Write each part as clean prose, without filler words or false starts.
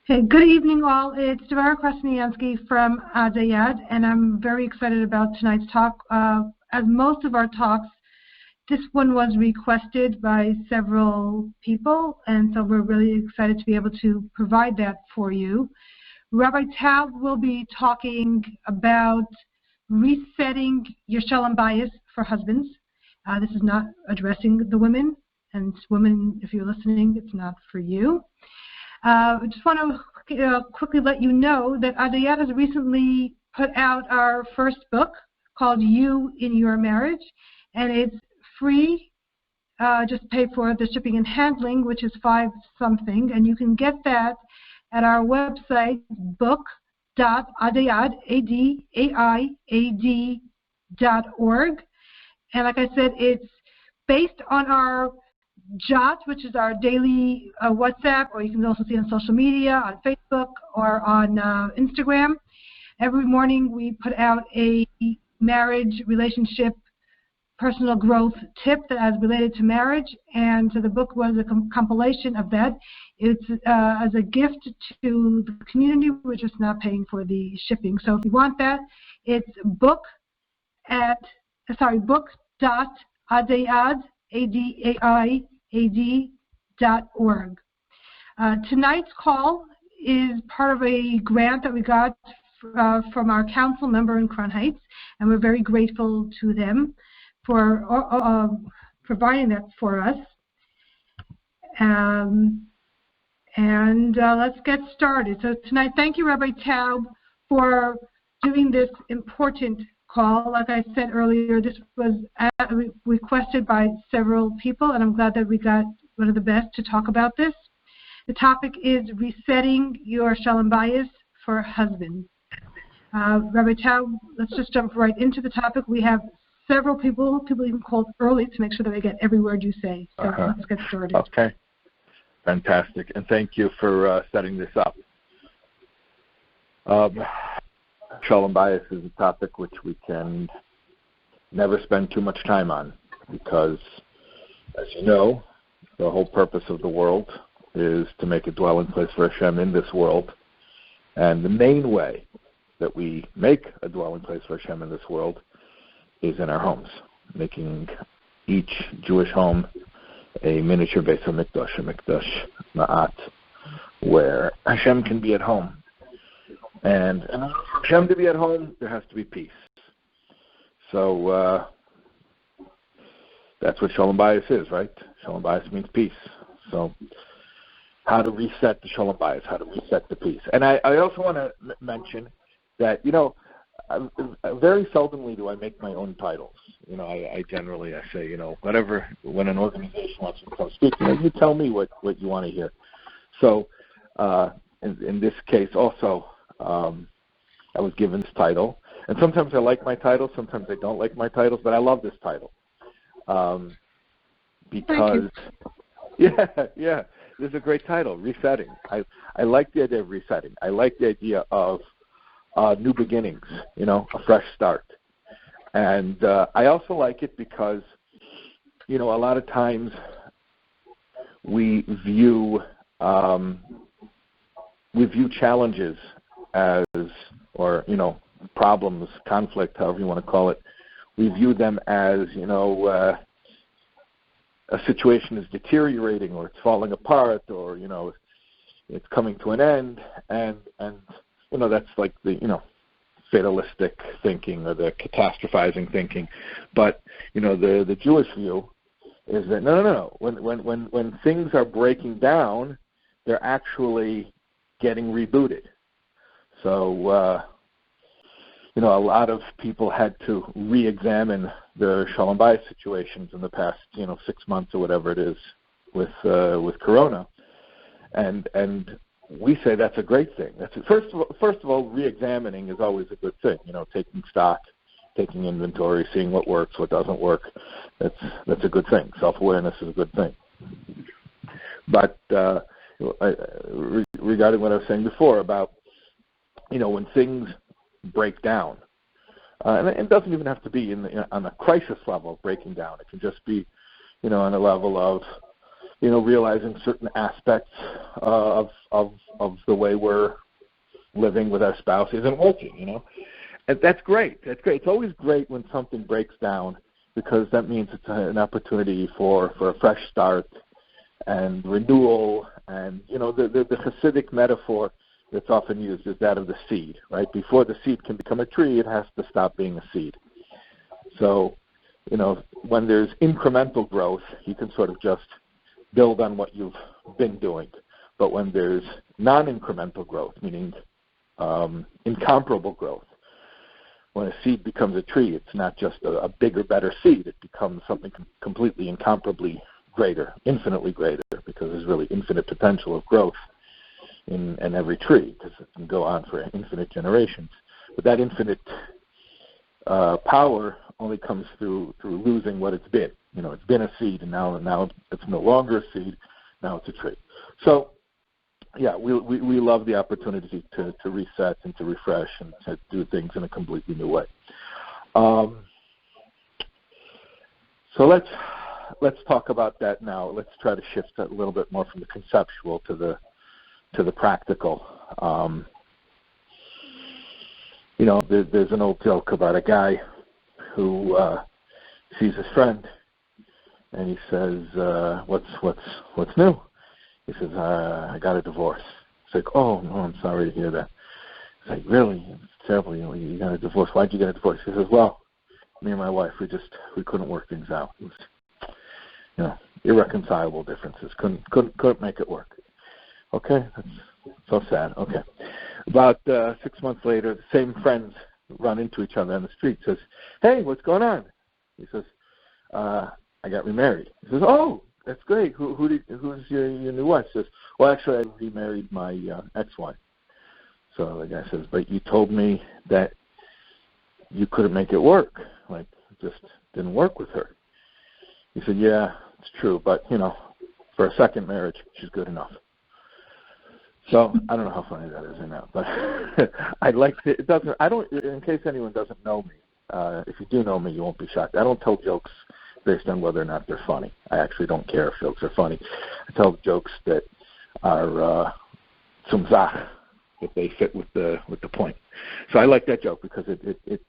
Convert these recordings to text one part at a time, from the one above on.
Hey, good evening, all. It's Devara Krasniansky from Adai, and I'm very excited about tonight's talk. As most of our talks, this one was requested by several people, and so we're really excited to be able to provide that for you. Rabbi Taub will be talking about resetting your Shalom Bayis for husbands. This is not addressing the women, and women, if you're listening, it's not for you. I just want to quickly let you know that Adai has recently put out our first book called You in Your Marriage, and it's free. Just pay for the shipping and handling, which is $5 something, and you can get that at our website, book.adaiad, ADAIAD.org. And like I said, it's based on our Jot, which is our daily WhatsApp, or you can also see on social media, on Facebook, or on Instagram. Every morning we put out a marriage, relationship, personal growth tip that is related to marriage, and so the book was a compilation of that. It's as a gift to the community. We're just not paying for the shipping. So if you want that, it's book.adaiad, ADAIAD.org. Tonight's call is part of a grant that we got from our council member in Crown Heights, and we're very grateful to them for providing that for us. Let's get started. So tonight, thank you, Rabbi Taub, for doing this important call. Like I said earlier, this was requested by several people, and I'm glad that we got one of the best to talk about this. The topic is resetting your Shalom Bayis for husbands. Rabbi Taub, let's just jump right into the topic. We have several people even called early to make sure that they get every word you say. So let's get started. Okay. Fantastic. And thank you for setting this up. Shalom Bayis is a topic which we can never spend too much time on because, as you know, the whole purpose of the world is to make a dwelling place for Hashem in this world. And the main way that we make a dwelling place for Hashem in this world is in our homes, making each Jewish home a miniature Beis HaMikdash, a Mikdash Ma'at, where Hashem can be at home. And for Hashem to be at home, there has to be peace. So that's what Shalom Bayis is, right? Shalom Bayis means peace. So how to reset the Shalom Bayis, how to reset the peace. And I also want to mention that, very seldomly do I make my own titles. I generally say, whatever, when an organization wants to come speak, you tell me what you want to hear. So in this case also, I was given this title, and sometimes I like my titles, sometimes I don't like my titles, but I love this title because, yeah, this is a great title, Resetting. I like the idea of resetting. I like the idea of new beginnings, a fresh start, and I also like it because, a lot of times we view challenges as, or, problems, conflict, however you want to call it, we view them as, a situation is deteriorating or it's falling apart or, it's coming to an end. And that's like the, fatalistic thinking or the catastrophizing thinking. But, the Jewish view is that, no. When things are breaking down, they're actually getting rebooted. So, a lot of people had to re-examine their Shalom Bayis situations in the past, 6 months or whatever it is with Corona, and we say that's a great thing. That's first of all, re-examining is always a good thing. Taking stock, taking inventory, seeing what works, what doesn't work. That's a good thing. Self-awareness is a good thing. But regarding what I was saying before about, when things break down, and it doesn't even have to be on a crisis level of breaking down. It can just be, on a level of, realizing certain aspects of the way we're living with our spouse isn't working, And that's great. That's great. It's always great when something breaks down because that means it's an opportunity for a fresh start and renewal. And, the Hasidic metaphor that's often used is that of the seed, right? Before the seed can become a tree, it has to stop being a seed. So, when there's incremental growth, you can sort of just build on what you've been doing. But when there's non-incremental growth, meaning incomparable growth, when a seed becomes a tree, it's not just a bigger, better seed. It becomes something completely incomparably greater, infinitely greater, because there's really infinite potential of growth in every tree, because it can go on for infinite generations. But that infinite power only comes through losing what it's been. It's been a seed, and now it's no longer a seed. Now it's a tree. So, yeah, we love the opportunity to reset and to refresh and to do things in a completely new way. So let's talk about that now. Let's try to shift a little bit more from the conceptual to the practical. There's an old joke about a guy who sees his friend, and he says, "What's new?" He says, "I got a divorce." It's like, "Oh, no, I'm sorry to hear that." It's like, "Really? It's terrible. You got a divorce. Why'd you get a divorce?" He says, "Well, me and my wife, we couldn't work things out. It was, irreconcilable differences. Couldn't make it work." Okay, that's so sad. Okay. About 6 months later, the same friends run into each other on the street. Says, "Hey, what's going on?" He says, "I got remarried." He says, "Oh, that's great. Who's your new wife?" He says, "Well, actually, I remarried my ex-wife." So the guy says, "But you told me that you couldn't make it work. Like, it just didn't work with her." He said, "Yeah, it's true, but, for a second marriage, she's good enough." So I don't know how funny that is or not, but I'd like to. It doesn't. I don't. In case anyone doesn't know me, if you do know me, you won't be shocked. I don't tell jokes based on whether or not they're funny. I actually don't care if jokes are funny. I tell jokes that are zum Zach, if they fit with the point. So I like that joke because it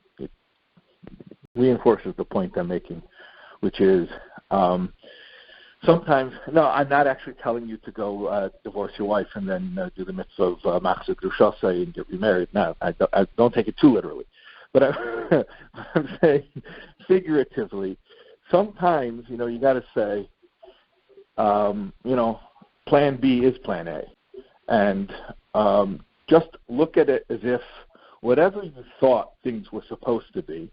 reinforces the point I'm making, which is sometimes, no, I'm not actually telling you to go divorce your wife and then do the mitzvah of Machzor Grushasei and get remarried. No, I don't take it too literally. But I'm saying figuratively, sometimes, you got to say, plan B is plan A. And just look at it as if whatever you thought things were supposed to be,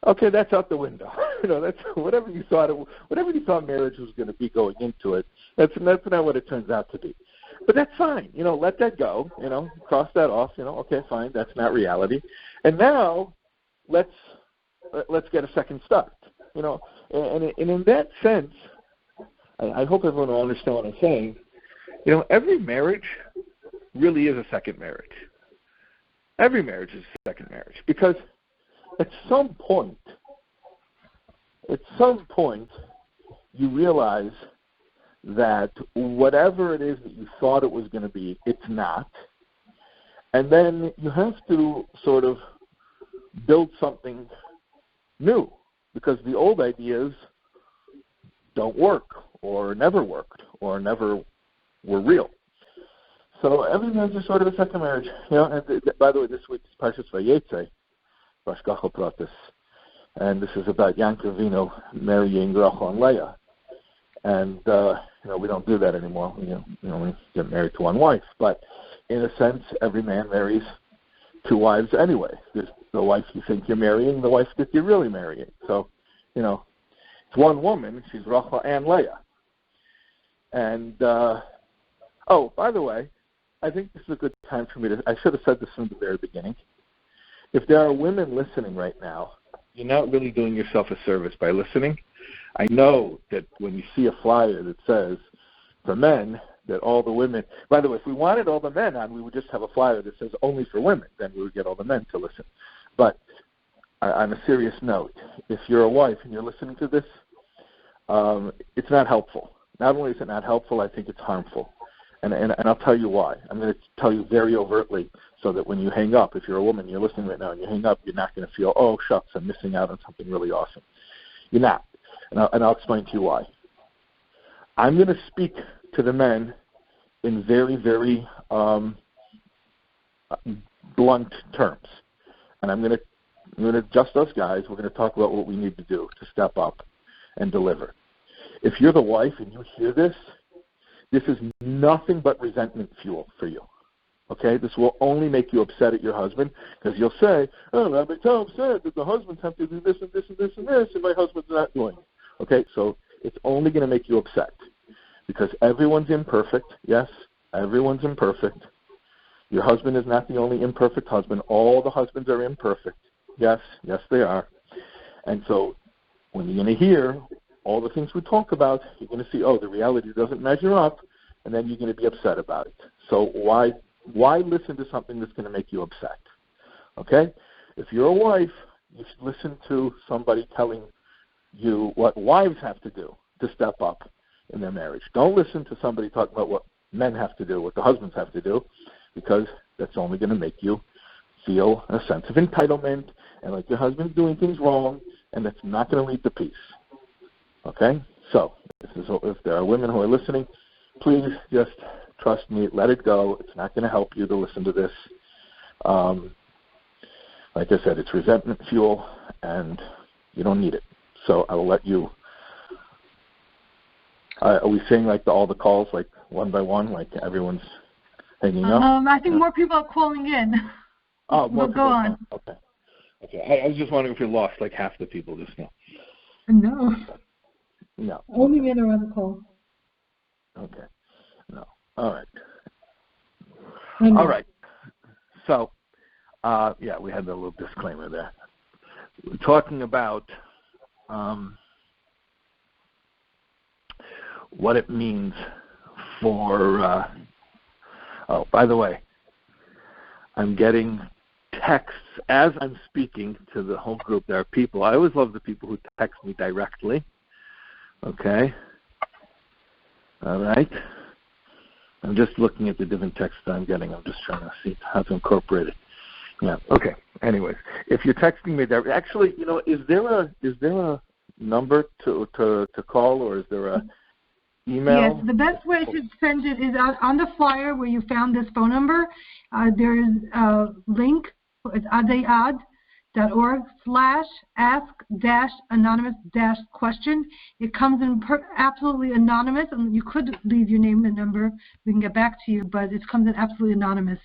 okay, that's out the window. That's whatever you thought marriage was going to be going into it. That's not what it turns out to be. But that's fine. Let that go. Cross that off. Okay, fine. That's not reality. And now let's get a second start. And in that sense, I hope everyone will understand what I'm saying. Every marriage really is a second marriage. Every marriage is a second marriage because at some point, you realize that whatever it is that you thought it was going to be, it's not. And then you have to sort of build something new because the old ideas don't work or never worked or never were real. So every marriage is sort of a second marriage. And by the way, this week's Parshas Vayetze, Bashgacha Pratis, and this is about Yankov Avinu marrying Rachel and Leah. And, we don't do that anymore. We get married to one wife. But in a sense, every man marries two wives anyway. There's the wife you think you're marrying, the wife that you're really marrying. So, it's one woman. She's Rachel and Leah. And, by the way, I think this is a good time for me I should have said this from the very beginning. If there are women listening right now, you're not really doing yourself a service by listening. I know that when you see a flyer that says, for men, that all the women, by the way, if we wanted all the men on, we would just have a flyer that says only for women. Then we would get all the men to listen. But on a serious note, if you're a wife and you're listening to this, it's not helpful. not only is it not helpful, I think it's harmful. And I'll tell you why. I'm going to tell you very overtly so that when you hang up, if you're a woman, you're listening right now, and you hang up, you're not going to feel, oh, shucks, I'm missing out on something really awesome. You're not. And I'll explain to you why. I'm going to speak to the men in very, very blunt terms. And I'm going to just us guys, we're going to talk about what we need to do to step up and deliver. If you're the wife and you hear this is nothing but resentment fuel for you. Okay? This will only make you upset at your husband because you'll say, oh, Rabbi Taub said that the husbands have to do this and this and this and this, and my husband's not doing it. Okay? So it's only going to make you upset because everyone's imperfect. Yes, everyone's imperfect. Your husband is not the only imperfect husband. All the husbands are imperfect. Yes, they are. And so when you're going to hear all the things we talk about, you're going to see, oh, the reality doesn't measure up, and then you're going to be upset about it. So why listen to something that's going to make you upset? Okay? If you're a wife, you should listen to somebody telling you what wives have to do to step up in their marriage. Don't listen to somebody talking about what men have to do, what the husbands have to do, because that's only going to make you feel a sense of entitlement and like your husband's doing things wrong, and that's not going to lead to peace. Okay? So, if there are women who are listening, please just trust me, let it go. It's not going to help you to listen to this. Like I said, it's resentment fuel, and you don't need it. So I will let you. Are we saying like all the calls, like one by one, like everyone's hanging up? I think more people are calling in. Oh, more we'll go on. Okay. I was just wondering if you lost like half the people just now. No. No. Only men are on the call. Okay. No. All right. Mm-hmm. All right. So, we had a little disclaimer there. We're talking about what it means for. By the way, I'm getting texts as I'm speaking to the whole group. There are people. I always love the people who text me directly. Okay. All right. I'm just looking at the different texts that I'm getting. I'm just trying to see how to incorporate it. Yeah. Okay. Anyways, if you're texting me there, actually, is there a number to call, or is there a email? Yes. The best way to send it is on the flyer where you found this phone number. There is a link. It's adai.org/ask-anonymous-question. It comes in absolutely anonymous, and you could leave your name and number. We can get back to you, but it comes in absolutely anonymous.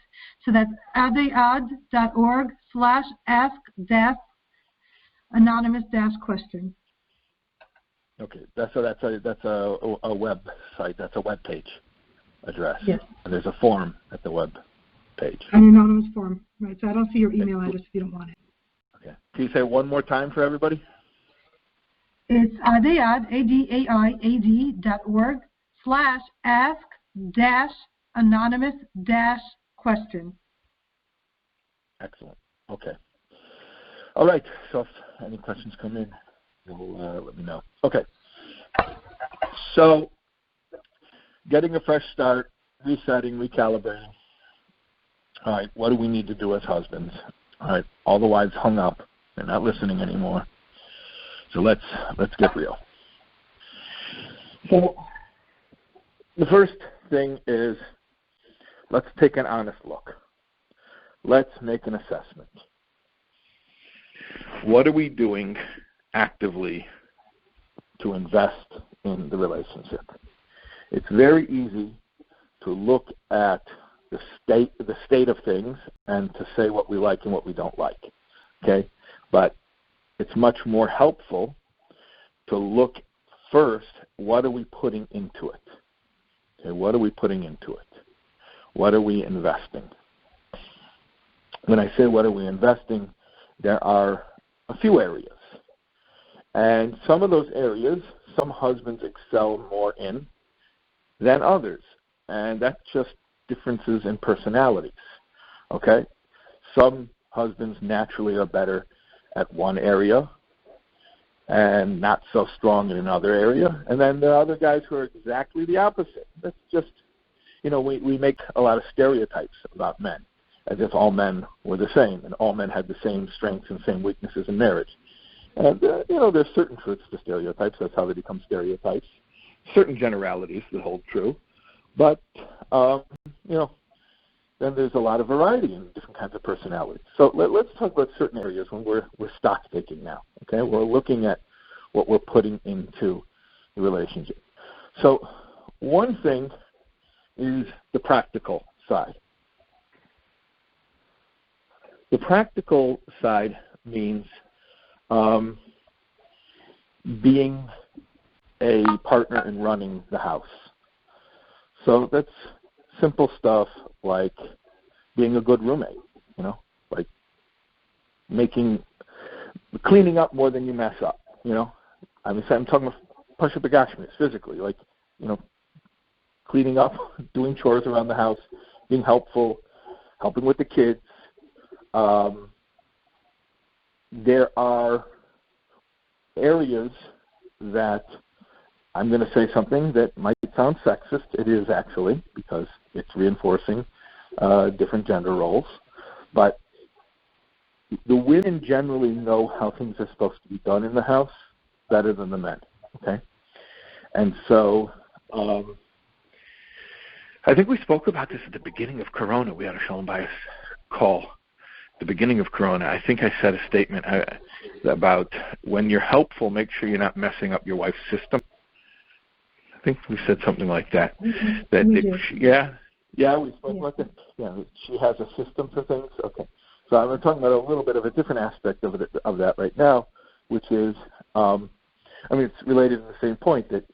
So that's adai.org/ask-anonymous-question. Okay, that's a website. That's a web page address. Yes. And there's a form at the web page. An anonymous form, right? So I don't see your email address if you don't want it. Okay. Can you say one more time for everybody? It's adaiad, ADAIAD.org/ask-anonymous-question. Excellent. Okay. All right. So if any questions come in, let me know. Okay. So getting a fresh start, resetting, recalibrating. All right, what do we need to do as husbands? All right, all the wives hung up. They're not listening anymore. So let's get real. So the first thing is let's take an honest look. Let's make an assessment. What are we doing actively to invest in the relationship? It's very easy to look at the state of things and to say what we like and what we don't like. Okay? But it's much more helpful to look first, what are we putting into it? Okay, what are we putting into it? What are we investing? When I say what are we investing, there are a few areas. And some of those areas, some husbands excel more in than others. And that's just differences in personalities. Okay? Some husbands naturally are better at one area, and not so strong in another area. And then there are other guys who are exactly the opposite. That's just, we make a lot of stereotypes about men, as if all men were the same and all men had the same strengths and same weaknesses in marriage. And, there's certain truths to stereotypes. That's how they become stereotypes. Certain generalities that hold true. But, then there's a lot of variety in different kinds of personalities. So let's talk about certain areas when we're stock taking now. Okay, we're looking at what we're putting into the relationship. So one thing is the practical side. The practical side means being a partner in running the house. So that's simple stuff like being a good roommate, like cleaning up more than you mess up, I'm talking about Pasha Begashmis, physically, like, cleaning up, doing chores around the house, being helpful, helping with the kids. There are areas that I'm going to say something that might sound sexist. It is actually, because it's reinforcing different gender roles. But the women generally know how things are supposed to be done in the house better than the men, okay? And so I think we spoke about this at the beginning of Corona. We had a Shalom Bayis call at the beginning of Corona. I think I said a statement about when you're helpful, make sure you're not messing up your wife's system. I think we said something like that. Mm-hmm. We spoke about that. Yeah, she has a system for things. Okay. So I'm talking about a little bit of a different aspect of that right now, which is, it's related to the same point that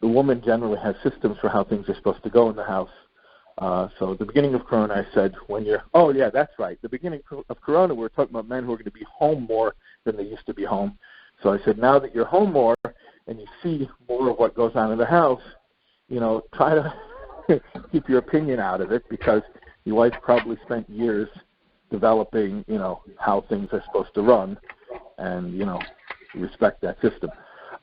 the woman generally has systems for how things are supposed to go in the house. So at the beginning of Corona, I said, that's right. The beginning of Corona, we were talking about men who are going to be home more than they used to be home. So I said, now that you're home more and you see more of what goes on in the house, try to keep your opinion out of it, because your wife probably spent years developing, how things are supposed to run, and, respect that system.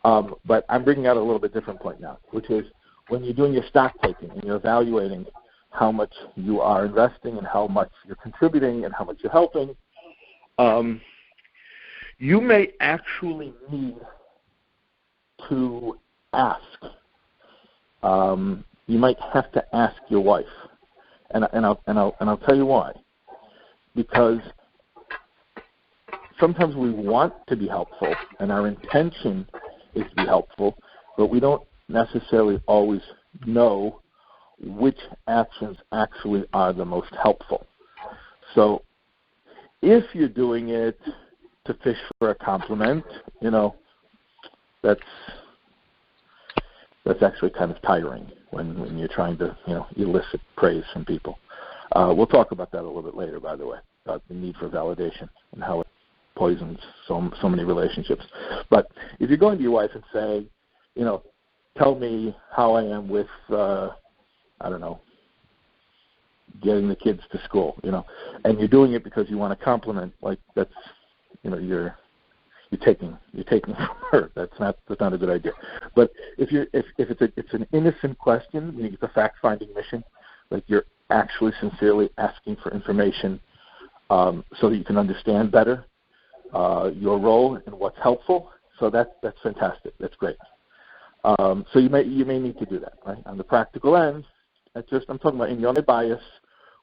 But I'm bringing out a little bit different point now, which is when you're doing your stock taking and you're evaluating how much you are investing and how much you're contributing and how much you're helping, you may actually need to ask. You might have to ask your wife, and I'll tell you why. Because sometimes we want to be helpful, and our intention is to be helpful, but we don't necessarily always know which actions actually are the most helpful. So if you're doing it to fish for a compliment, that's actually kind of tiring when you're trying to, elicit praise from people. We'll talk about that a little bit later, by the way, about the need for validation and how it poisons so many relationships. But if you're going to your wife and say, tell me how I am with, getting the kids to school, and you're doing it because you want a compliment, like that's, you're taking from her. That's not a good idea. But if it's an innocent question, it's a fact-finding mission, like you're actually sincerely asking for information so that you can understand better your role and what's helpful. So that's fantastic. That's great. So you may need to do that, right? On the practical end, I'm talking about Untitled Bayis,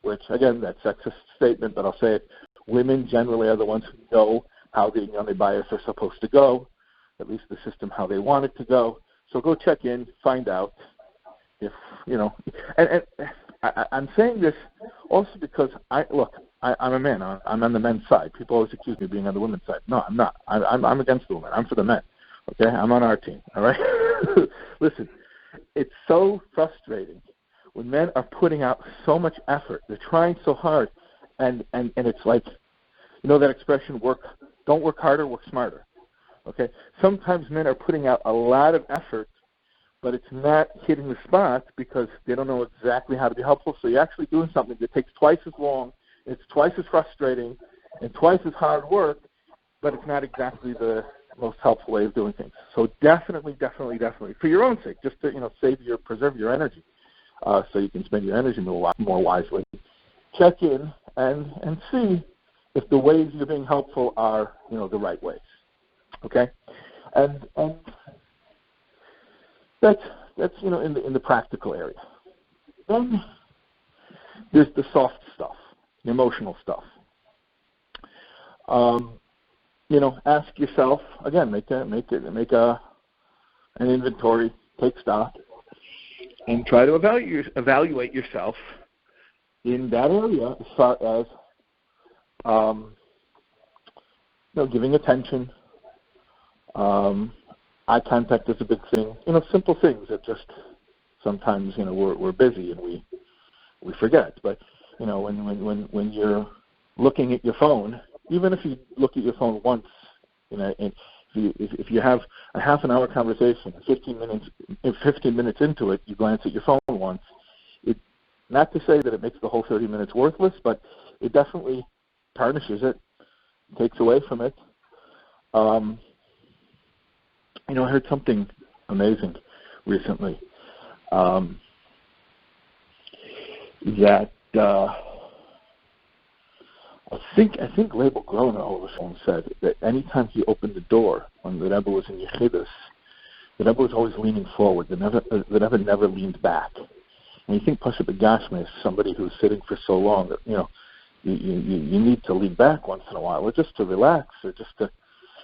which again, that's sexist statement, but I'll say it. Women generally are the ones who know how the Untitled Bayis are supposed to go, at least the system how they want it to go. So go check in, find out if And I'm saying this also because I'm a man. I'm on the men's side. People always accuse me of being on the women's side. No, I'm not. I'm against the women. I'm for the men. Okay, I'm on our team. All right. Listen, it's so frustrating when men are putting out so much effort. They're trying so hard, and it's like, that expression, don't work harder, work smarter. Okay. Sometimes men are putting out a lot of effort, but it's not hitting the spot because they don't know exactly how to be helpful. So you're actually doing something that takes twice as long, it's twice as frustrating, and twice as hard work, but it's not exactly the most helpful way of doing things. So definitely, for your own sake, just to preserve your energy, so you can spend your energy more wisely. Check in and see if the ways you're being helpful are the right ways. Okay, and that's in the practical area. Then there's the soft stuff, the emotional stuff. Ask yourself again. Make an inventory, take stock, and try to evaluate yourself in that area as far as giving attention. Eye contact is a big thing. Simple things that just sometimes we're busy and we forget. But when you're looking at your phone, even if you look at your phone once, and if you have a half an hour conversation, 15 minutes into it, you glance at your phone once. Not to say that it makes the whole 30 minutes worthless, but it definitely tarnishes it, takes away from it. I heard something amazing recently that I think Label Groner all of a sudden said that anytime he opened the door when the Rebbe was in Yechidus, the Rebbe was always leaning forward. The Rebbe never leaned back. And you think Pasha Begashma is somebody who's sitting for so long that you need to lean back once in a while, or just to relax, or just to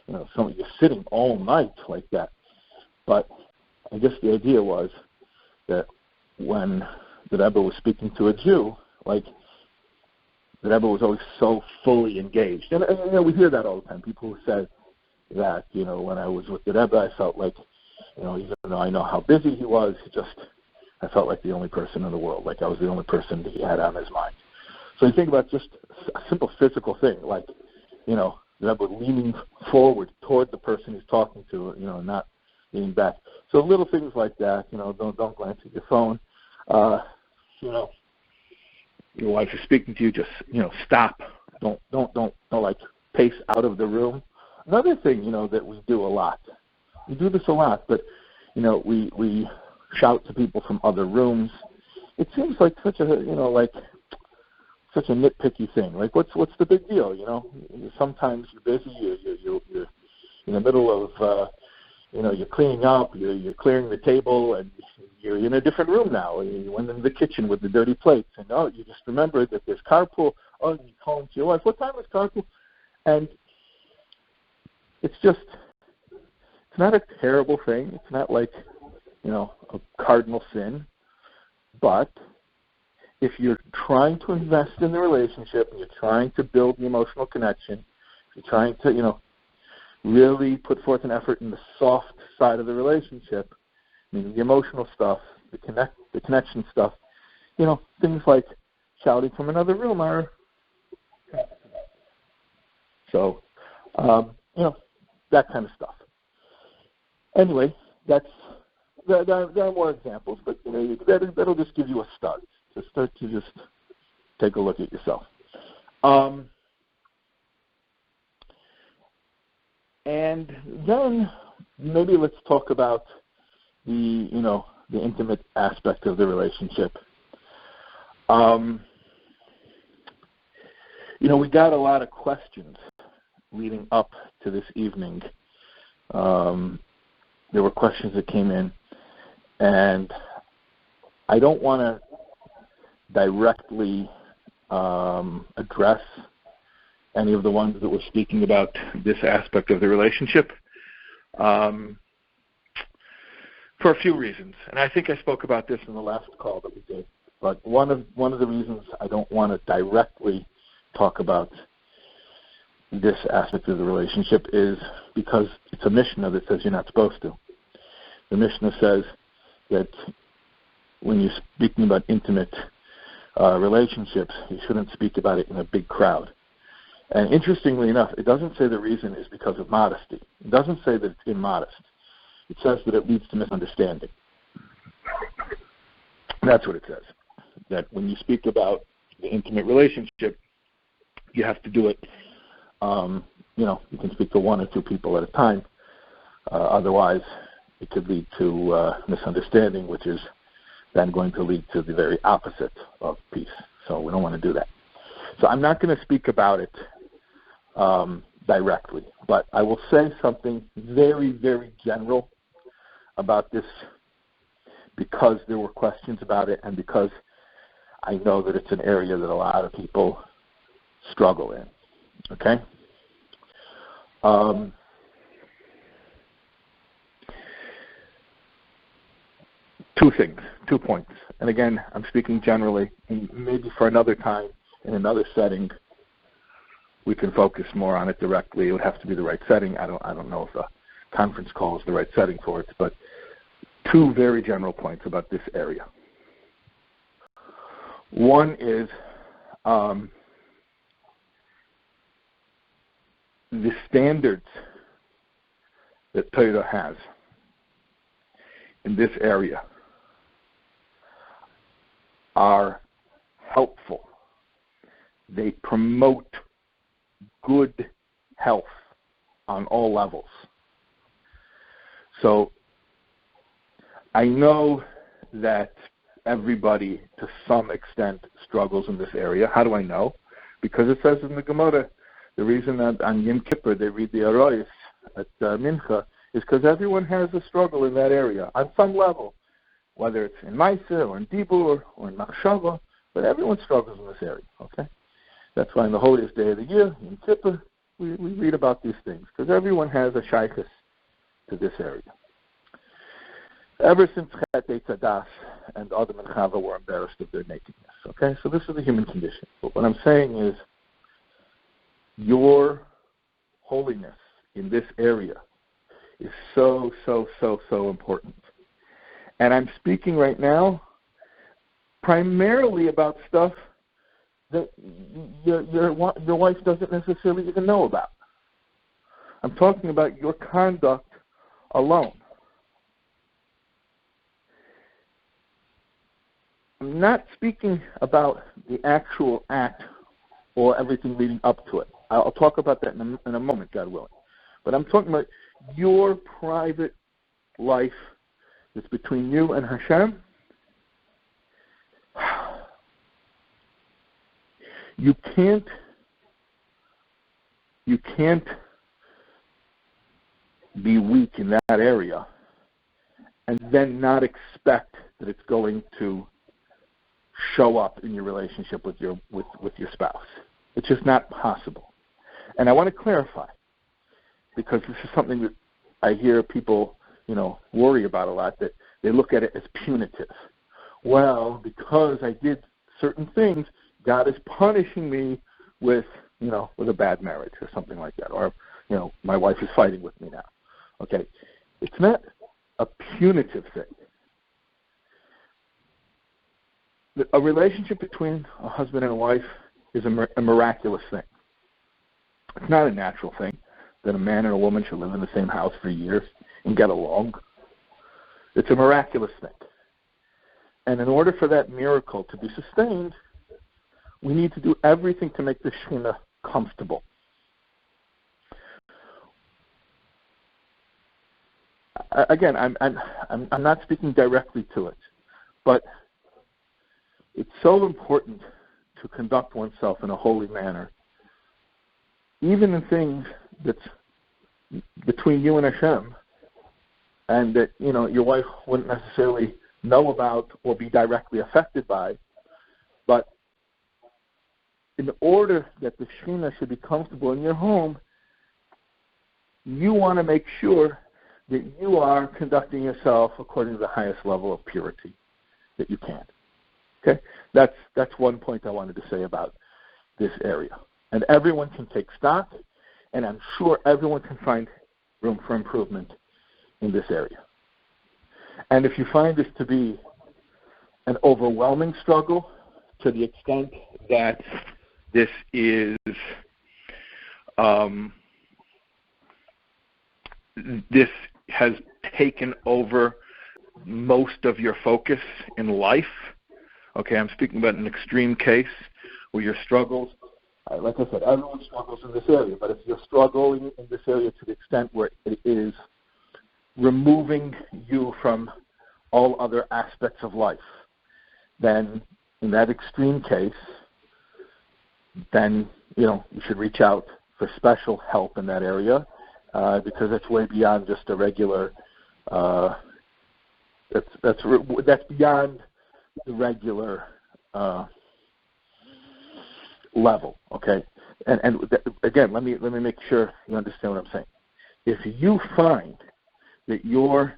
you're sitting all night like that. But I guess the idea was that when the Rebbe was speaking to a Jew, like the Rebbe was always so fully engaged. And we hear that all the time. People who said that, when I was with the Rebbe, I felt like, even though I know how busy he was, I felt like the only person in the world, like I was the only person that he had on his mind. So you think about just a simple physical thing, like, the Rebbe leaning forward toward the person he's talking to, not leaning back. So little things like that, don't glance at your phone. Your wife is speaking to you, just stop. Don't like pace out of the room. Another thing, that we do a lot. We do this a lot, but we shout to people from other rooms. It seems like such a nitpicky thing. Like what's the big deal? Sometimes you're busy. You're in the middle of you're cleaning up. You're clearing the table, and you're in a different room now. You went into the kitchen with the dirty plates, and you just remembered that there's carpool. Oh, you call to your wife. What time is carpool? And it's not a terrible thing. It's not like a cardinal sin, but if you're trying to invest in the relationship and you're trying to build the emotional connection, if you're trying to really put forth an effort in the soft side of the relationship, meaning the emotional stuff, the connection stuff, things like shouting from another room are. So, that kind of stuff. Anyway, there are more examples, but that'll just give you a start to just take a look at yourself. And then maybe let's talk about the intimate aspect of the relationship. We got a lot of questions leading up to this evening. There were questions that came in, and I don't want to directly address any of the ones that were speaking about this aspect of the relationship for a few reasons. And I think I spoke about this in the last call that we did. But one of the reasons I don't want to directly talk about this aspect of the relationship is because it's a Mishnah that says you're not supposed to. The Mishnah says that when you're speaking about intimate relationships, you shouldn't speak about it in a big crowd. And interestingly enough, it doesn't say the reason is because of modesty. It doesn't say that it's immodest. It says that it leads to misunderstanding. That's what it says. That when you speak about the intimate relationship, you have to do it, you can speak to one or two people at a time. Otherwise, it could lead to misunderstanding, which is then going to lead to the very opposite of peace. So we don't want to do that. So I'm not going to speak about it directly, but I will say something very, very general about this because there were questions about it and because I know that it's an area that a lot of people struggle in. Okay? Two things, 2 points. And again, I'm speaking generally, and maybe for another time, in another setting, we can focus more on it directly. It would have to be the right setting. I don't know if a conference call is the right setting for it, but 2 very general points about this area. One is the standards that Torah has in this area are helpful. They promote good health on all levels. So I know that everybody to some extent struggles in this area. How do I know? Because it says in the Gemara, the reason that on Yom Kippur they read the Adai at Mincha is because everyone has a struggle in that area on some level, whether it's in Maisa or in Dibur or in Machshava, but everyone struggles in this area, okay? That's why on the holiest day of the year, Yom Kippur, we read about these things, because everyone has a shaykhus to this area. Ever since Chet Eitzadas and Adam and Chava were embarrassed of their nakedness, okay? So this is the human condition. But what I'm saying is your holiness in this area is so, so, so, so important. And I'm speaking right now primarily about stuff that your wife doesn't necessarily even know about. I'm talking about your conduct alone. I'm not speaking about the actual act or everything leading up to it. I'll talk about that in a moment, God willing. But I'm talking about your private life that's between you and Hashem. You can't be weak in that area and then not expect that it's going to show up in your relationship with your spouse. It's just not possible. And I want to clarify, because this is something that I hear people, worry about a lot, that they look at it as punitive. Well, because I did certain things, God is punishing me with a bad marriage or something like that. Or, my wife is fighting with me now. Okay. It's not a punitive thing. A relationship between a husband and a wife is a miraculous thing. It's not a natural thing that a man and a woman should live in the same house for years and get along. It's a miraculous thing. And in order for that miracle to be sustained, we need to do everything to make the Shekhinah comfortable. Again, I'm not speaking directly to it, but it's so important to conduct oneself in a holy manner, even in things that's between you and Hashem, and that your wife wouldn't necessarily know about or be directly affected by. But in order that the Shekhinah should be comfortable in your home, you want to make sure that you are conducting yourself according to the highest level of purity that you can. Okay? That's one point I wanted to say about this area. And everyone can take stock, and I'm sure everyone can find room for improvement in this area. And if you find this to be an overwhelming struggle to the extent that this is this has taken over most of your focus in life, okay, I'm speaking about an extreme case where your struggles, like I said, everyone struggles in this area, but if you're struggling in this area to the extent where it is removing you from all other aspects of life, then in that extreme case, then you should reach out for special help in that area, because it's way beyond just a regular. That's beyond the regular level. Okay, and again, let me make sure you understand what I'm saying. If you find that your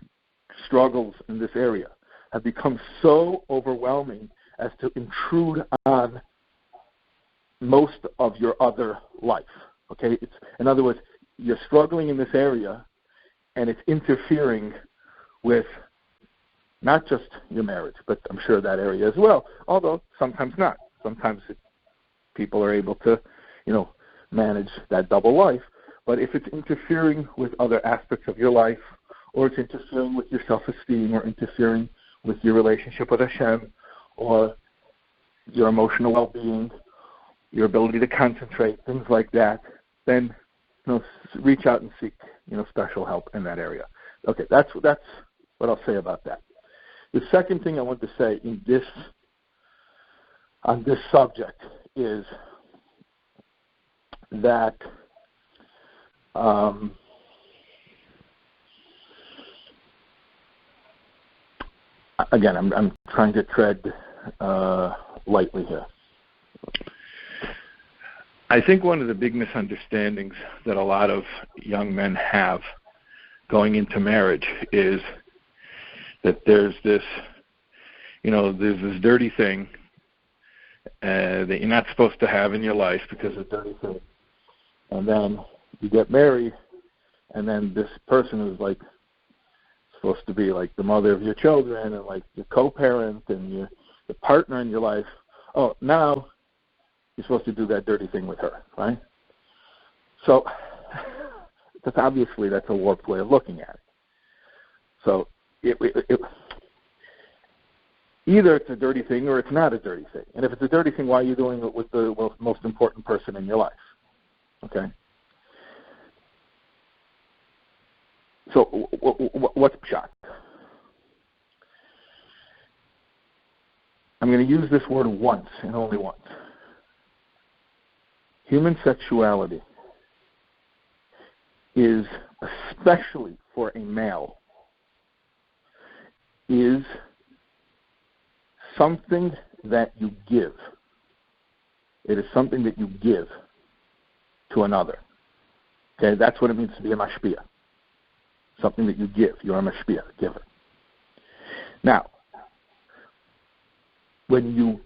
struggles in this area have become so overwhelming as to intrude on most of your other life, okay? In other words, you're struggling in this area, and it's interfering with not just your marriage, but I'm sure that area as well, although sometimes not. Sometimes people are able to, manage that double life. But if it's interfering with other aspects of your life, or it's interfering with your self-esteem, or interfering with your relationship with Hashem, or your emotional well-being, your ability to concentrate, things like that, then reach out and seek special help in that area. Okay, that's what I'll say about that. The second thing I want to say on this subject is that again, I'm trying to tread lightly here. I think one of the big misunderstandings that a lot of young men have going into marriage is that there's this dirty thing that you're not supposed to have in your life because it's a dirty thing. And then you get married, and then this person is like supposed to be like the mother of your children and like your co-parent and the partner in your life. Oh, now you're supposed to do that dirty thing with her, right? So that's a warped way of looking at it. So either it's a dirty thing or it's not a dirty thing. And if it's a dirty thing, why are you doing it with the most important person in your life? Okay? So what's pshat? I'm going to use this word once and only once. Human sexuality is, especially for a male, is something that you give. It is something that you give to another. Okay, that's what it means to be a mashpia. Something that you give. You're a mashpia, a giver. Now, when you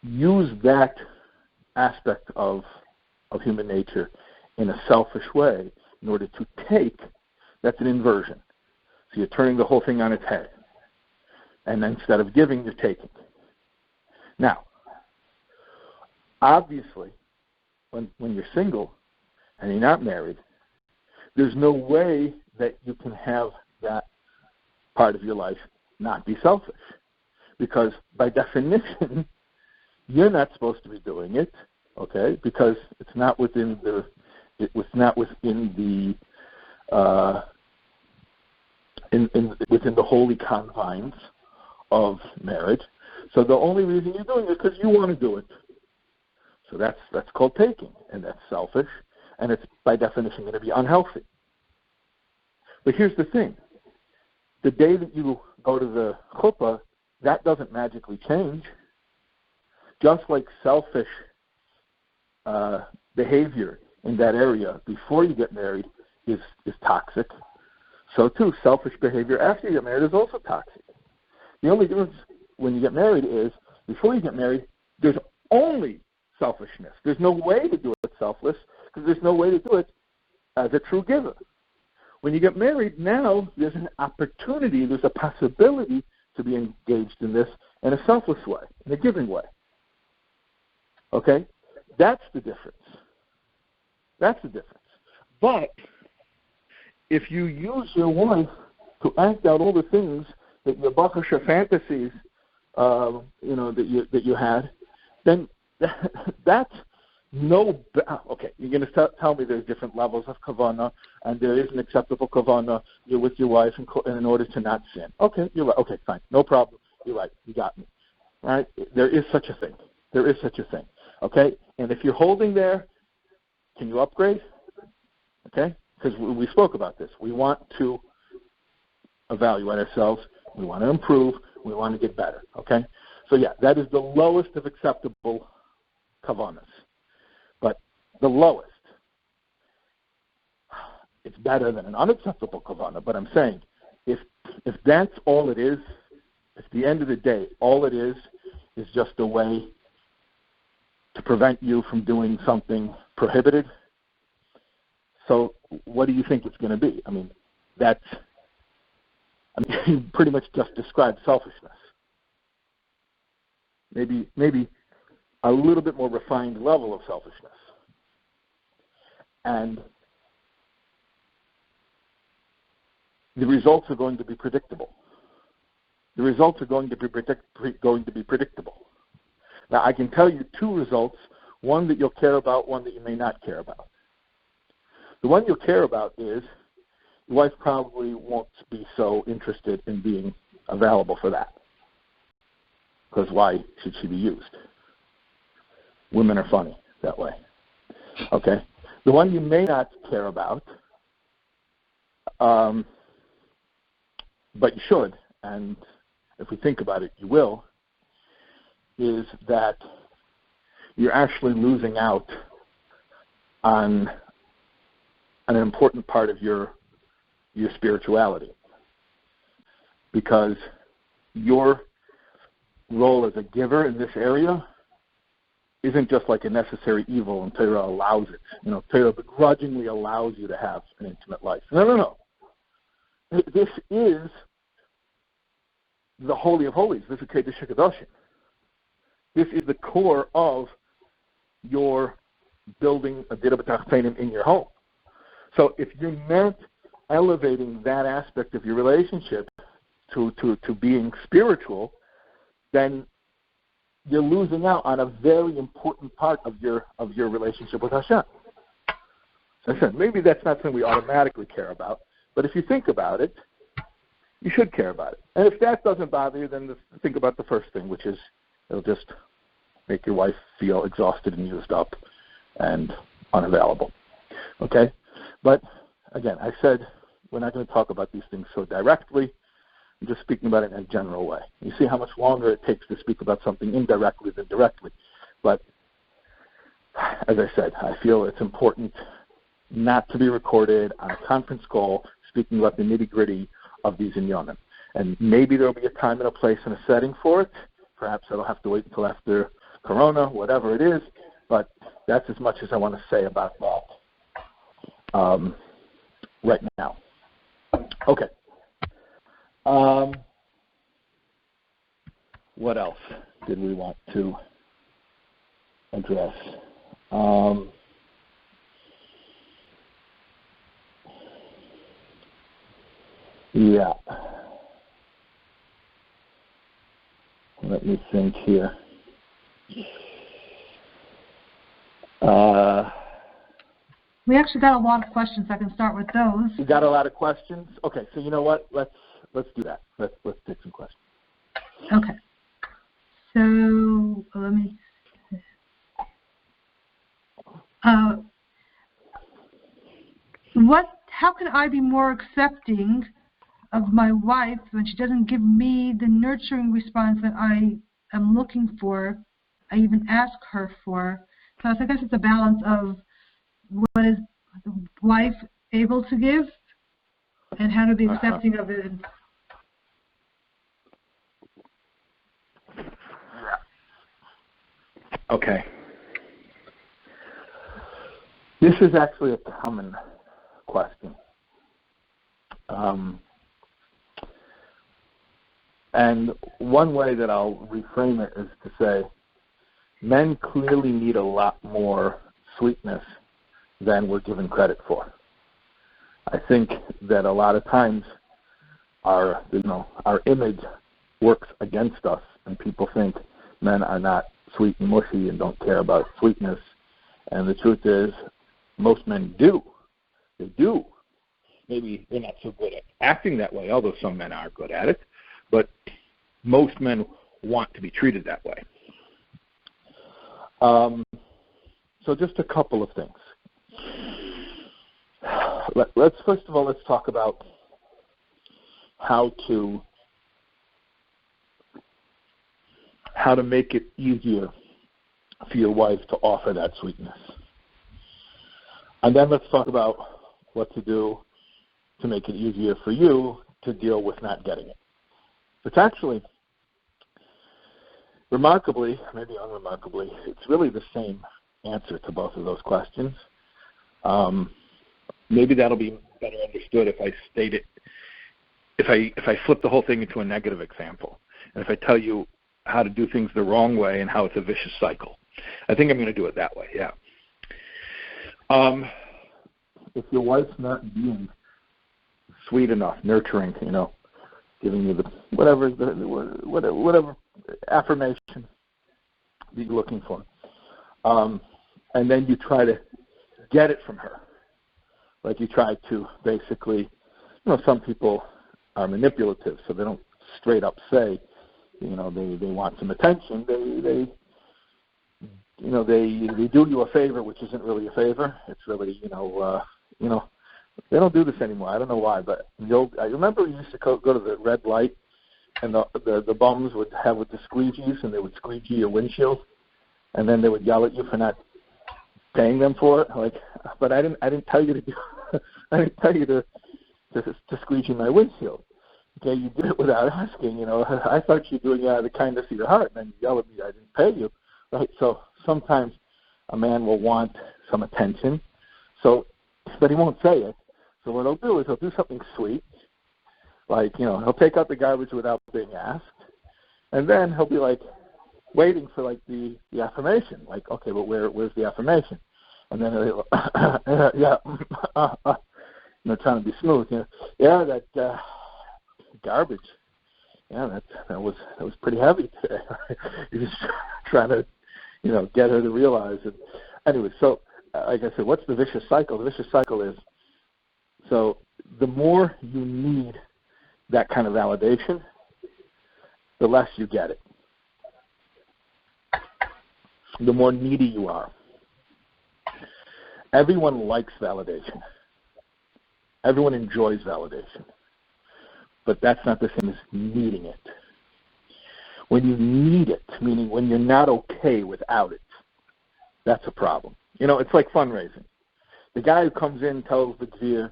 use that aspect of human nature in a selfish way in order to take, that's an inversion. So you're turning the whole thing on its head. And then instead of giving, you're taking. Now, obviously, when you're single and you're not married, there's no way that you can have that part of your life not be selfish. Because by definition, you're not supposed to be doing it, okay? Because it's not within the within the holy confines of marriage. So the only reason you're doing it is because you want to do it. So that's called taking, and that's selfish, and it's by definition going to be unhealthy. But here's the thing: the day that you go to the chuppah, that doesn't magically change. Just like selfish behavior in that area before you get married is toxic, so too selfish behavior after you get married is also toxic. The only difference when you get married is before you get married, there's only selfishness. There's no way to do it selfless because there's no way to do it as a true giver. When you get married, now there's an opportunity, there's a possibility to be engaged in this in a selfless way, in a giving way. Okay? That's the difference. That's the difference. But if you use your wife to act out all the things that your Bachasha fantasies, that you had, then that's okay, you're going to tell me there's different levels of kavanah, and there is an acceptable kavanah. You're with your wife in order to not sin. Okay, you're right. Okay, fine. No problem. You're right. You got me. All right? There is such a thing. There is such a thing. Okay? And if you're holding there, can you upgrade? Okay? Because we spoke about this. We want to evaluate ourselves. We want to improve. We want to get better. Okay? So, yeah, that is the lowest of acceptable kavanahs. But the lowest, it's better than an unacceptable kavanah. But I'm saying, if that's all it is, at the end of the day, all it is just a way to prevent you from doing something prohibited. So what do you think it's going to be? I mean, you pretty much just described selfishness. Maybe a little bit more refined level of selfishness. And the results are going to be predictable. The results are going to be predictable. Now, I can tell you two results, one that you'll care about, one that you may not care about. The one you'll care about is your wife probably won't be so interested in being available for that. Because why should she be used? Women are funny that way. Okay? The one you may not care about, but you should, and if we think about it, you will, is that you're actually losing out on an important part of your spirituality. Because your role as a giver in this area isn't just like a necessary evil and Torah allows it. You know, Torah begrudgingly allows you to have an intimate life. No. This is the Holy of Holies. This is Kodesh HaKadoshim. This is the core of your building a Dira B'Tachtonim in your home. So if you're not elevating that aspect of your relationship to being spiritual, then you're losing out on a very important part of your relationship with Hashem. So I said, maybe that's not something we automatically care about, but if you think about it, you should care about it. And if that doesn't bother you, then think about the first thing, which is it'll just make your wife feel exhausted and used up and unavailable. Okay? But, again, I said we're not going to talk about these things so directly. I'm just speaking about it in a general way. You see how much longer it takes to speak about something indirectly than directly. But, as I said, I feel it's important not to be recorded on a conference call speaking about the nitty-gritty of these inyanim. And maybe there will be a time and a place and a setting for it. Perhaps I'll have to wait until after Corona, whatever it is. But that's as much as I want to say about that right now. Okay. What else did we want to address? Yeah. Let me think here. We actually got a lot of questions. I can start with those. We got a lot of questions? Okay, so you know what? Let's do that. Let's take some questions. Okay. So let me see. How can I be more accepting of my wife when she doesn't give me the nurturing response that I am looking for, I even ask her for? So I guess it's a balance of what is the wife able to give and how to be accepting of it. Okay. This is actually a common question. And one way that I'll reframe it is to say men clearly need a lot more sweetness than we're given credit for. I think that a lot of times our image works against us, and people think men are not sweet and mushy and don't care about sweetness, And the truth is, most men do. They do. Maybe they're not so good at acting that way, although some men are good at it. But most men want to be treated that way. So just a couple of things. Let's first of all, let's talk about how to make it easier for your wife to offer that sweetness. And then let's talk about what to do to make it easier for you to deal with not getting it. It's actually, remarkably, maybe unremarkably, it's really the same answer to both of those questions. Maybe that'll be better understood if I state it, if I flip the whole thing into a negative example, and if I tell you how to do things the wrong way and how it's a vicious cycle. I think I'm going to do it that way, yeah. If your wife's not being sweet enough, nurturing, giving you the whatever affirmation that you're looking for, and then you try to get it from her, like you try to basically, some people are manipulative, so they don't straight up say, they want some attention. They do you a favor, which isn't really a favor. It's really, they don't do this anymore. I don't know why, but I remember we used to go to the red light, and the bums would have with the squeegees, and they would squeegee your windshield, and then they would yell at you for not paying them for it. But I didn't tell you to do. I didn't tell you to squeegee my windshield. Okay, you did it without asking. I thought you were doing it out of the kindness of your heart, and then you yell at me, I didn't pay you, right? So sometimes a man will want some attention, but he won't say it. So what he'll do is he'll do something sweet, like, he'll take out the garbage without being asked, and then he'll be waiting for the affirmation, okay, but where's the affirmation? And then he'll, trying to be smooth, that garbage, that was pretty heavy today. You're just trying to, get her to realize it. Anyway, so like I said, what's the vicious cycle? The vicious cycle is, so the more you need that kind of validation, the less you get it. The more needy you are. Everyone likes validation. Everyone enjoys validation. But that's not the same as needing it. When you need it, meaning when you're not okay without it, that's a problem. It's like fundraising. The guy who comes in tells the Gvir,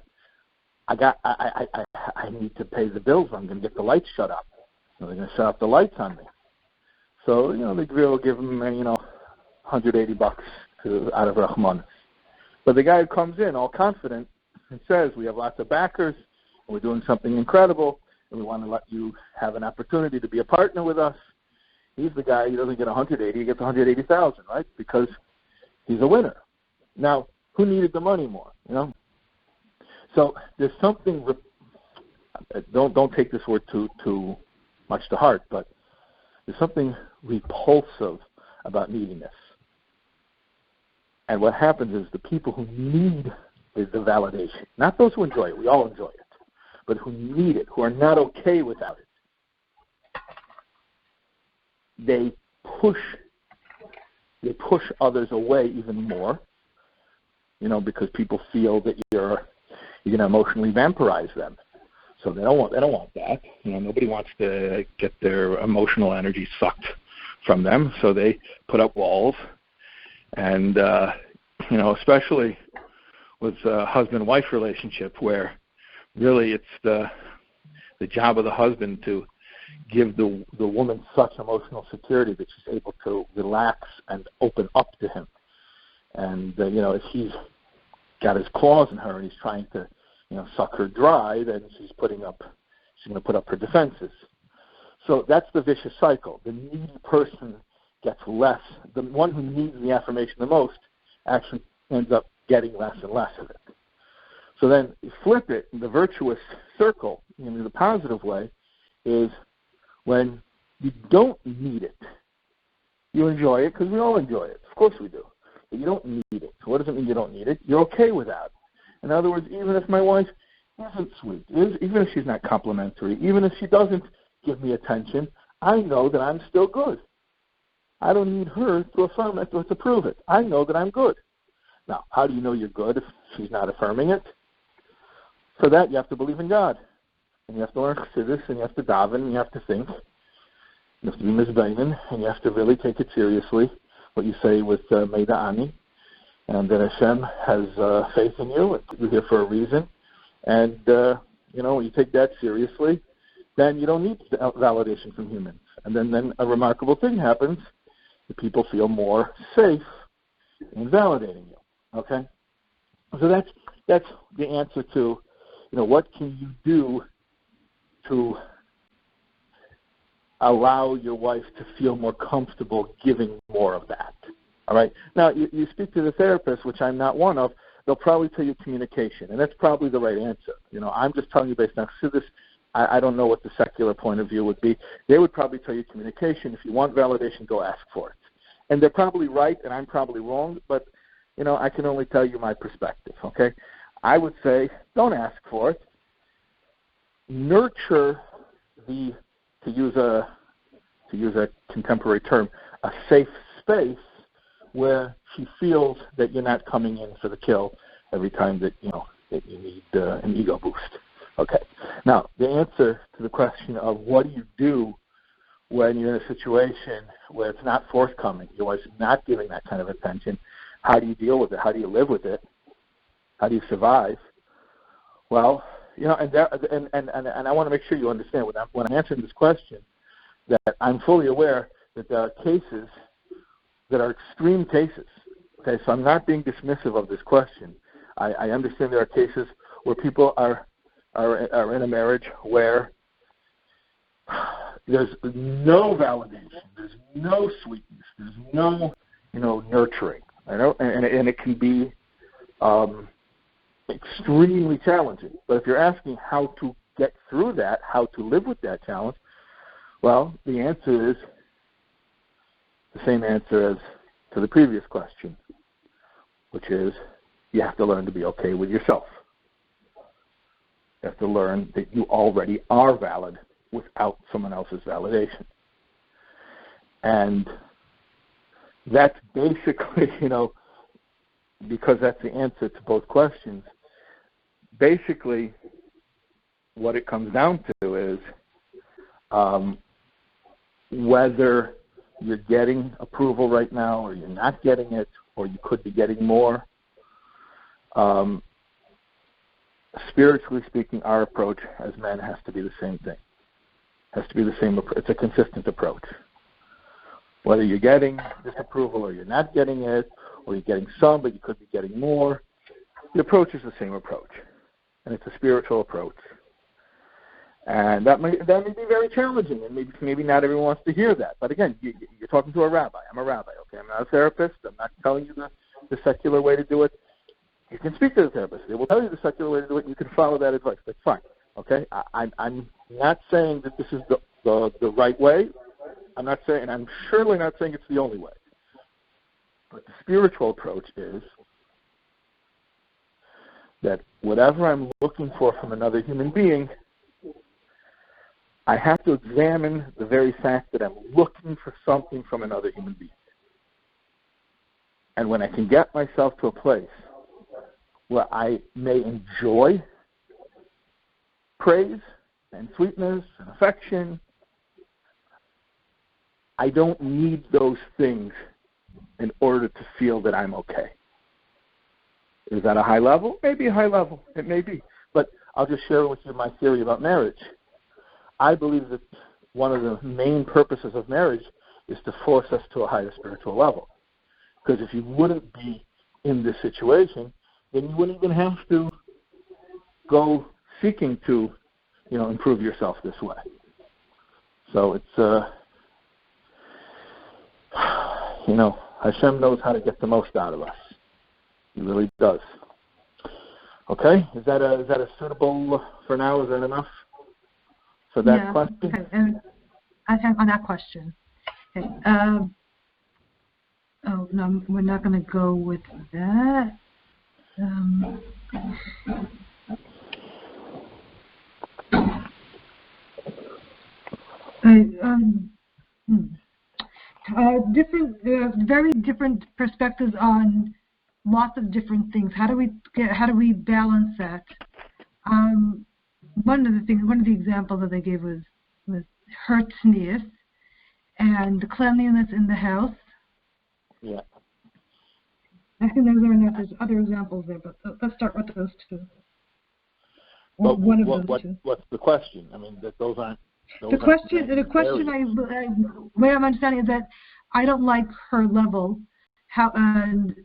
I need to pay the bills. I'm going to get the lights shut up. They're going to shut off the lights on me. So, the Gvir will give him, $180 out of Rahman. But the guy who comes in all confident and says, we have lots of backers, and we're doing something incredible, and we want to let you have an opportunity to be a partner with us. He's the guy who doesn't get 180, he gets 180,000, right? Because he's a winner. Now, who needed the money more, So there's something, don't take this word too much to heart, but there's something repulsive about neediness. And what happens is the people who need the validation, not those who enjoy it, we all enjoy it, but who need it, who are not okay without it, they push others away even more, because people feel that you're going to emotionally vampirize them. So they don't want that. Nobody wants to get their emotional energy sucked from them. So they put up walls, and especially with a husband-wife relationship, where really it's the job of the husband to give the woman such emotional security that she's able to relax and open up to him. And if he's got his claws in her and he's trying to suck her dry, then she's going to put up her defenses. So that's the vicious cycle. The needy person gets less. The one who needs the affirmation the most actually ends up getting less and less of it. So then you flip it, the virtuous circle, in the positive way, is when you don't need it. You enjoy it because we all enjoy it. Of course we do. but you don't need it. So what does it mean you don't need it? You're okay without it. In other words, even if my wife isn't sweet, even if she's not complimentary, even if she doesn't give me attention, I know that I'm still good. I don't need her to affirm it or to prove it. I know that I'm good. Now, how do you know you're good if she's not affirming it? For that, you have to believe in God. And you have to learn chassidus, and you have to daven, and you have to think. You have to be mizbeinin, and you have to really take it seriously, what you say with Meida Ani, and that Hashem has faith in you, and you're here for a reason. And, when you take that seriously, then you don't need validation from humans. And then a remarkable thing happens. The people feel more safe in validating you. Okay? So that's the answer to, what can you do to allow your wife to feel more comfortable giving more of that. All right? Now, you speak to the therapist, which I'm not one of, they'll probably tell you communication, and that's probably the right answer. I'm just telling you based on this. I don't know what the secular point of view would be. They would probably tell you communication. If you want validation, go ask for it. And they're probably right, and I'm probably wrong, but, I can only tell you my perspective, okay? I would say don't ask for it. Nurture to use a contemporary term, a safe space where she feels that you're not coming in for the kill every time that that you need an ego boost. Okay. Now, the answer to the question of what do you do when you're in a situation where it's not forthcoming, your wife's not giving that kind of attention, how do you deal with it? How do you live with it? How do you survive? Well, and I want to make sure you understand when I'm answering this question that I'm fully aware that there are cases that are extreme cases. Okay, so I'm not being dismissive of this question. I understand there are cases where people are in a marriage where there's no validation, there's no sweetness, there's no nurturing. And it can be extremely challenging. But if you're asking how to get through that, how to live with that challenge, well, the answer is the same answer as to the previous question, which is you have to learn to be okay with yourself. You have to learn that you already are valid without someone else's validation. And that's basically, because that's the answer to both questions, basically what it comes down to is whether you're getting approval right now or you're not getting it or you could be getting more. Spiritually speaking, our approach as men has to be the same thing. Has to be the same. It's a consistent approach. Whether you're getting this approval or you're not getting it, or you're getting some but you could be getting more, the approach is the same approach, and it's a spiritual approach. And that may be very challenging, and maybe not everyone wants to hear that. But again, you're talking to a rabbi. I'm a rabbi, okay? I'm not a therapist. I'm not telling you the secular way to do it. You can speak to the therapist. They will tell you the secular way to do it, and you can follow that advice. That's fine, okay? I'm not saying that this is the right way. I'm surely not saying it's the only way. But the spiritual approach is that whatever I'm looking for from another human being, I have to examine the very fact that I'm looking for something from another human being. And when I can get myself to a place where I may enjoy praise and sweetness and affection, I don't need those things in order to feel that I'm okay. Is that a high level? Maybe a high level. It may be. But I'll just share with you my theory about marriage. I believe that one of the main purposes of marriage is to force us to a higher spiritual level. Because if you wouldn't be in this situation, then you wouldn't even have to go seeking to, improve yourself this way. So it's, Hashem knows how to get the most out of us. He really does. Okay, is that a suitable for now? Is that enough for that question? Okay. And I think on that question. Okay. Oh, no, we're not going to go with that. Very different perspectives on lots of different things. How do we balance that? One of the examples that they gave was her tznius and the cleanliness in the house. Yeah. I think there's other examples there, but let's start with those two. But what's the question? I mean, that those aren't. The question, way I'm understanding is that I don't like her level, and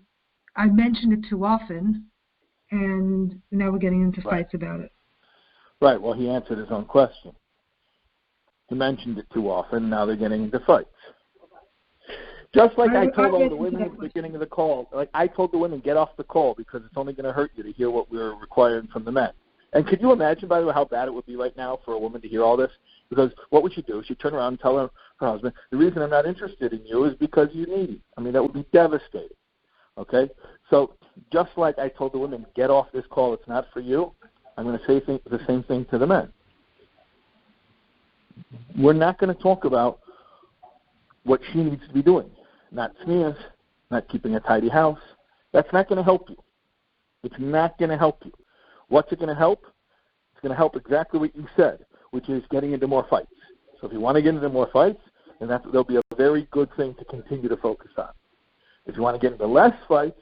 I mentioned it too often, and now we're getting into fights about it. Right. Well, he answered his own question. He mentioned it too often. Now they're getting into fights. Just like I told all the women at the beginning of the call, like I told the women, get off the call because it's only going to hurt you to hear what we're requiring from the men. And could you imagine, by the way, how bad it would be right now for a woman to hear all this? Because what would she do? She'd turn around and tell her husband, the reason I'm not interested in you is because you need me. I mean, that would be devastating. Okay? So just like I told the women, get off this call, it's not for you, I'm going to say the same thing to the men. We're not going to talk about what she needs to be doing. Not sneers, not keeping a tidy house. That's not going to help you. It's not going to help you. What's it going to help? It's going to help exactly what you said, which is getting into more fights. So if you want to get into more fights, then that'll be a very good thing to continue to focus on. If you want to get into less fights,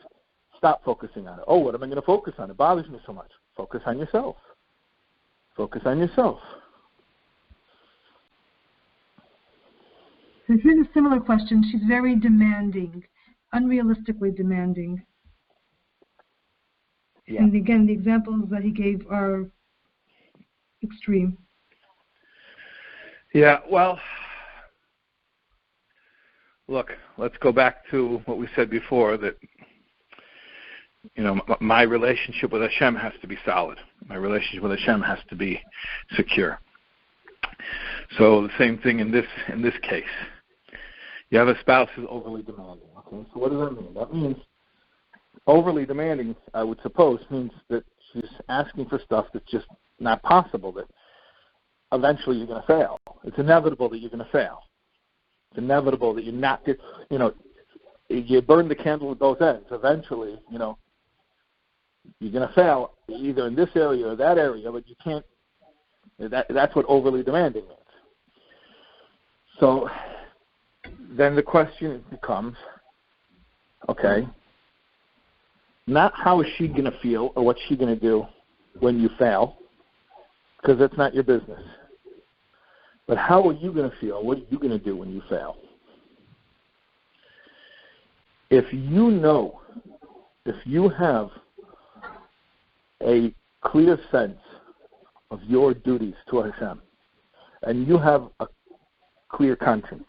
stop focusing on it. Oh, what am I going to focus on? It bothers me so much. Focus on yourself. Focus on yourself. So here's a similar question. She's very demanding, unrealistically demanding. Yeah. And again, the examples that he gave are extreme. Yeah, well, look, let's go back to what we said before, that, you know, my relationship with Hashem has to be solid. My relationship with Hashem has to be secure. So the same thing in this case. You have a spouse who's overly demanding. Okay, so what does that mean? That means overly demanding, I would suppose, means that she's asking for stuff that's just not possible, that eventually you're going to fail. It's inevitable that you're going to fail. It's inevitable that you're not, you know, you burn the candle at both ends. Eventually, you know, you're going to fail either in this area or that area, but you can't, that's what overly demanding means. So then the question becomes, okay, not how is she going to feel or what's she going to do when you fail, because that's not your business. But how are you going to feel? What are you going to do when you fail? If you know, if you have a clear sense of your duties to Hashem, and you have a clear conscience,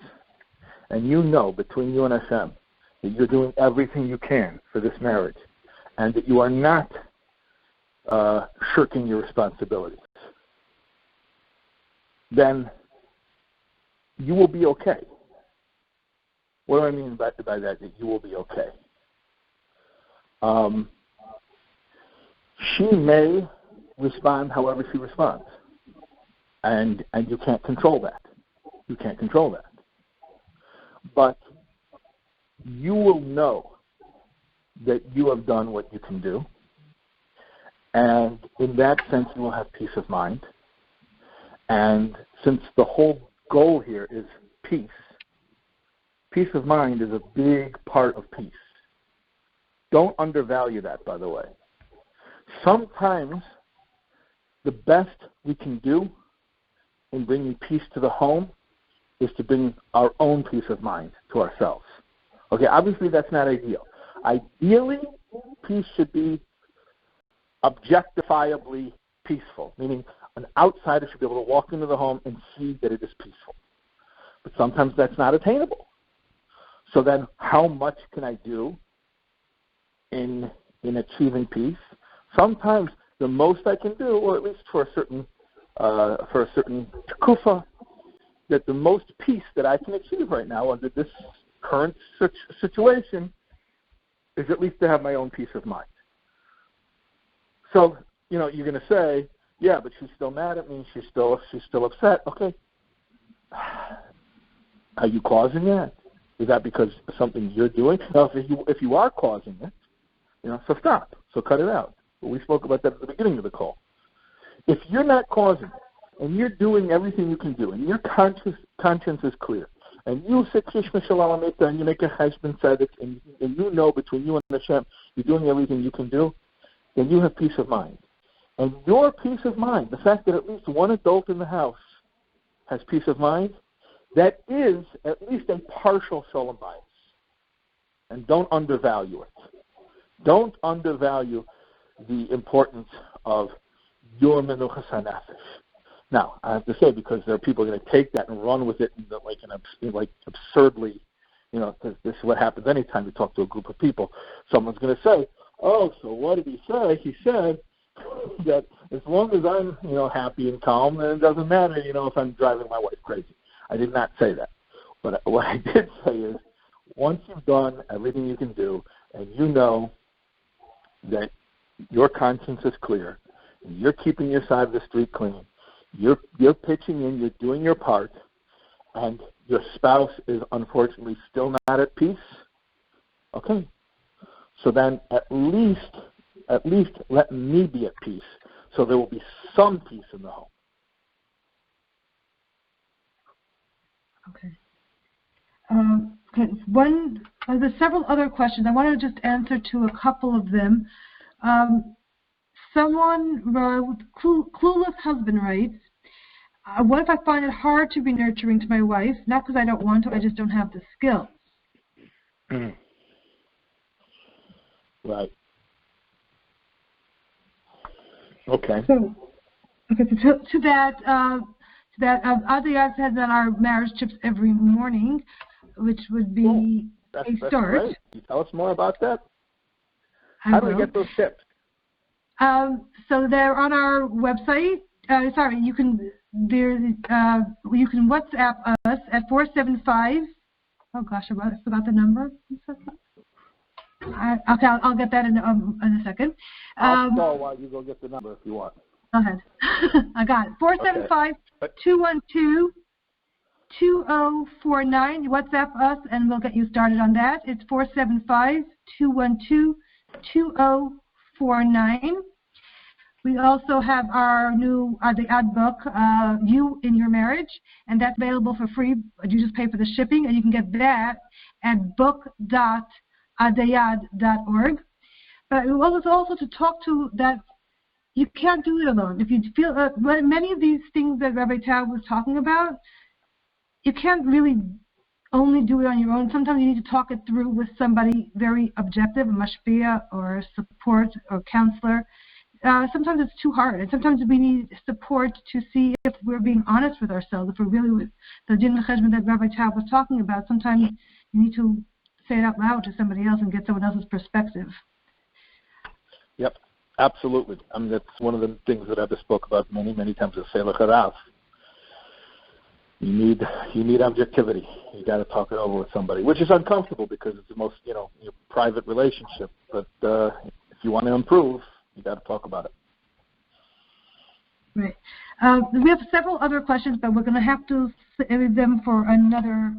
and you know between you and Hashem that you're doing everything you can for this marriage, and that you are not shirking your responsibilities, then you will be okay. What do I mean by that you will be okay? She may respond however she responds, and you can't control that. You can't control that. But you will know that you have done what you can do, and in that sense you will have peace of mind. And since the whole goal here is peace, peace of mind is a big part of peace. Don't undervalue that, by the way. Sometimes the best we can do in bringing peace to the home is to bring our own peace of mind to ourselves. Okay, obviously that's not ideal. Ideally, peace should be objectifiably peaceful, meaning an outsider should be able to walk into the home and see that it is peaceful. But sometimes that's not attainable. So then how much can I do in achieving peace? Sometimes the most I can do, or at least for a certain takufa, that the most peace that I can achieve right now under this current situation is at least to have my own peace of mind. So, you're going to say, yeah, but she's still mad at me. She's still upset. Okay. Are you causing that? Is that because of something you're doing? Now, if you are causing it, so stop. So cut it out. We spoke about that at the beginning of the call. If you're not causing it, and you're doing everything you can do, and your conscience is clear, and you say Krishma Shalom, and you make a husband tzedek, and you know between you and Hashem, you're doing everything you can do, then you have peace of mind. And your peace of mind, the fact that at least one adult in the house has peace of mind, that is at least a partial Shalom Bayis. And don't undervalue it. Don't undervalue the importance of your menuchas hanefesh. Now, I have to say, because there are people going to take that and run with it like absurdly, because this is what happens anytime you talk to a group of people. Someone's going to say, oh, so what did he say? He said that as long as I'm, happy and calm, then it doesn't matter, if I'm driving my wife crazy. I did not say that. But what I did say is, once you've done everything you can do, and you know that your conscience is clear, and you're keeping your side of the street clean, you're pitching in, you're doing your part, and your spouse is unfortunately still not at peace, okay. So then at least let me be at peace, so there will be some peace in the home. Okay. There's several other questions. I want to just answer to a couple of them. Someone wrote, Clueless Husband writes, what if I find it hard to be nurturing to my wife? Not because I don't want to, I just don't have the skills. Right. Okay. So to that, Adai says on our marriage tips every morning, which would be that's start. Great. Can you tell us more about that? How do we get those tips? So they're on our website. You can WhatsApp us at 475. Oh gosh, I forgot the number. Okay, I'll get that in a second. I'll call while you go get the number if you want. Go ahead. I got it. 475-212-2049. You WhatsApp us and we'll get you started on that. It's 475-212-2049. We also have our new Adai book, You in Your Marriage, and that's available for free. You just pay for the shipping, and you can get that at book.adayad.org. But we want also to talk to that you can't do it alone. If you feel many of these things that Rabbi Taub was talking about, you can't really only do it on your own. Sometimes you need to talk it through with somebody very objective, a mashpia or a support or counselor. Sometimes it's too hard, and sometimes we need support to see if we're being honest with ourselves, if we're really with the din l'cheshbon that Rabbi Taub was talking about. Sometimes you need to say it out loud to somebody else and get someone else's perspective. Yep, absolutely. I mean, that's one of the things that I've spoke about many, many times is Selech Harav. You need objectivity. You got to talk it over with somebody, which is uncomfortable because it's the most, your private relationship. But if you want to improve, you got to talk about it. Right. We have several other questions, but we're going to have to save them for another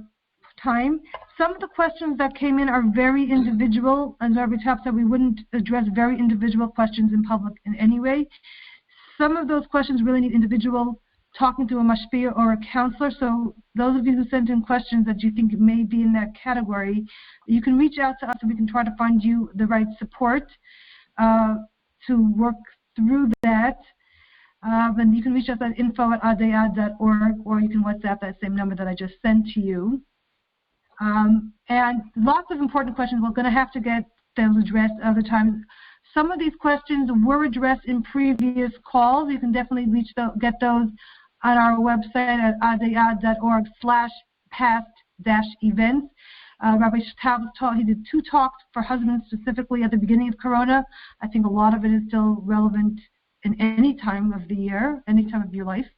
time. Some of the questions that came in are very individual, and Rabbi Taub said we wouldn't address very individual questions in public in any way. Some of those questions really need individual talking to a mashpia or a counselor. So those of you who sent in questions that you think may be in that category, you can reach out to us and we can try to find you the right support to work through that. And you can reach us at info@adayad.org, or you can WhatsApp that same number that I just sent to you. And lots of important questions. We're going to have to get those addressed other times. Some of these questions were addressed in previous calls. You can definitely get those on our website at adayad.org/past-events. Rabbi Shais Taub, he did 2 talks for husbands specifically at the beginning of Corona. I think a lot of it is still relevant in any time of the year, any time of your life.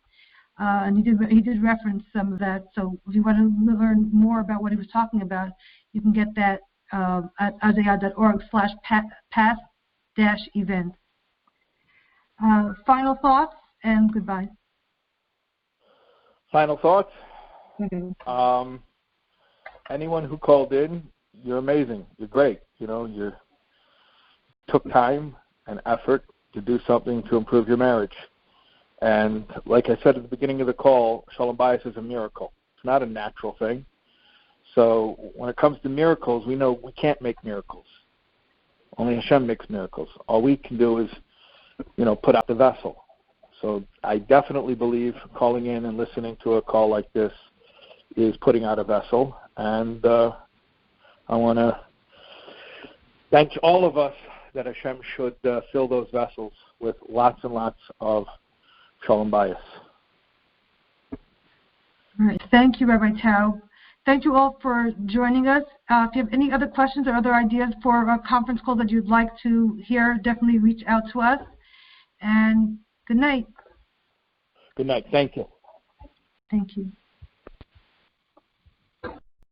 and he did reference some of that. So if you want to learn more about what he was talking about, you can get that at adai.org/past-events. Final thoughts and goodbye. Final thoughts? Anyone who called in, you're amazing. You're great. You took time and effort to do something to improve your marriage. And like I said at the beginning of the call, Shalom Bayis is a miracle. It's not a natural thing. So when it comes to miracles, we know we can't make miracles. Only Hashem makes miracles. All we can do is, put out the vessel. So I definitely believe calling in and listening to a call like this is putting out a vessel. And I want to thank all of us that Hashem should fill those vessels with lots and lots of Shalom Bayis. All right. Thank you, Rabbi Taub. Thank you all for joining us. If you have any other questions or other ideas for a conference call that you'd like to hear, definitely reach out to us. And good night. Good night. Thank you. Thank you.